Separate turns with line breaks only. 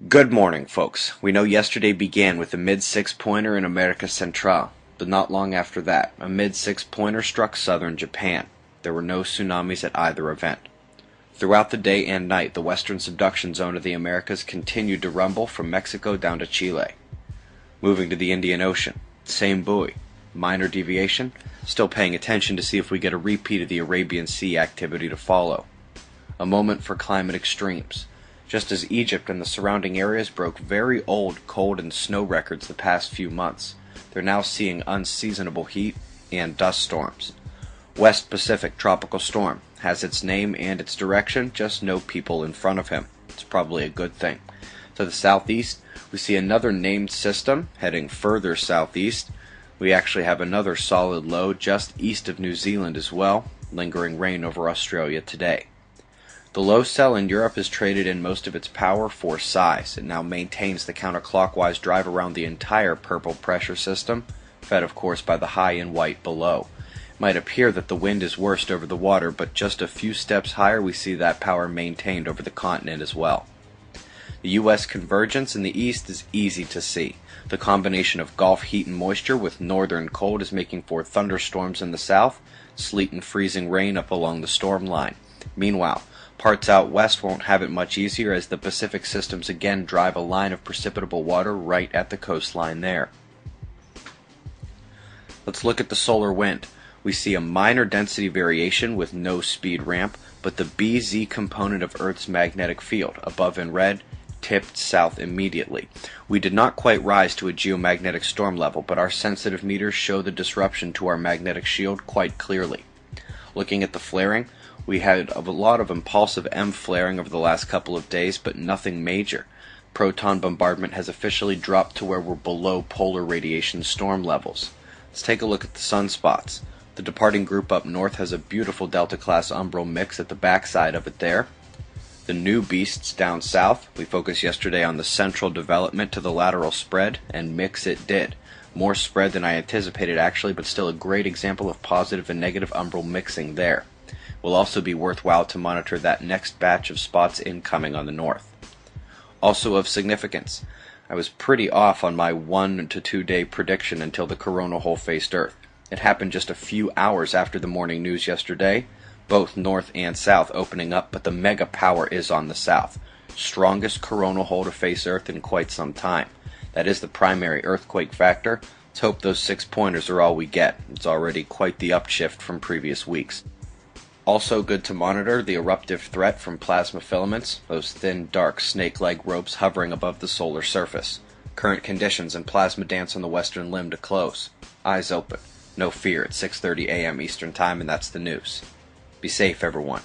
Good morning, folks. We know yesterday began with a mid-6-pointer in America Central, but not long after that, a mid-6-pointer struck southern Japan. There were no tsunamis at either event. Throughout the day and night, the western subduction zone of the Americas continued to rumble from Mexico down to Chile. Moving to the Indian Ocean, same buoy. Minor deviation, still paying attention to see if we get a repeat of the Arabian Sea activity to follow. A moment for climate extremes. Just as Egypt and the surrounding areas broke very old cold and snow records the past few months, they're now seeing unseasonable heat and dust storms. West Pacific tropical storm has its name and its direction, just no people in front of him. It's probably a good thing. To the southeast, we see another named system heading further southeast. We actually have another solid low just east of New Zealand as well, lingering rain over Australia today. The low cell in Europe is traded in most of its power for size. It now maintains the counterclockwise drive around the entire purple pressure system, fed of course by the high in white below. It might appear that the wind is worst over the water, but just a few steps higher we see that power maintained over the continent as well. The U.S. convergence in the east is easy to see. The combination of Gulf heat and moisture with northern cold is making for thunderstorms in the south, sleet and freezing rain up along the storm line. Meanwhile, parts out west won't have it much easier as the Pacific systems again drive a line of precipitable water right at the coastline there. Let's look at the solar wind. We see a minor density variation with no speed ramp, but the BZ component of Earth's magnetic field, above in red, tipped south immediately. We did not quite rise to a geomagnetic storm level, but our sensitive meters show the disruption to our magnetic shield quite clearly. Looking at the flaring, we had a lot of impulsive M flaring over the last couple of days, but nothing major. Proton bombardment has officially dropped to where we're below polar radiation storm levels. Let's take a look at the sunspots. The departing group up north has a beautiful Delta-class umbral mix at the backside of it there. The new beasts down south, we focused yesterday on the central development to the lateral spread, and mix it did. More spread than I anticipated actually, but still a great example of positive and negative umbral mixing there. Will also be worthwhile to monitor that next batch of spots incoming on the north. Also of significance, I was pretty off on my 1 to 2 day prediction until the coronal hole faced Earth. It happened just a few hours after the morning news yesterday, both north and south opening up, but the mega power is on the south. Strongest coronal hole to face Earth in quite some time. That is the primary earthquake factor. Let's hope those 6-pointers are all we get. It's already quite the upshift from previous weeks. Also good to monitor the eruptive threat from plasma filaments, those thin, dark, snake-like ropes hovering above the solar surface. Current conditions and plasma dance on the western limb to close. Eyes open. No fear, it's 6:30 a.m. Eastern Time, and that's the news. Be safe, everyone.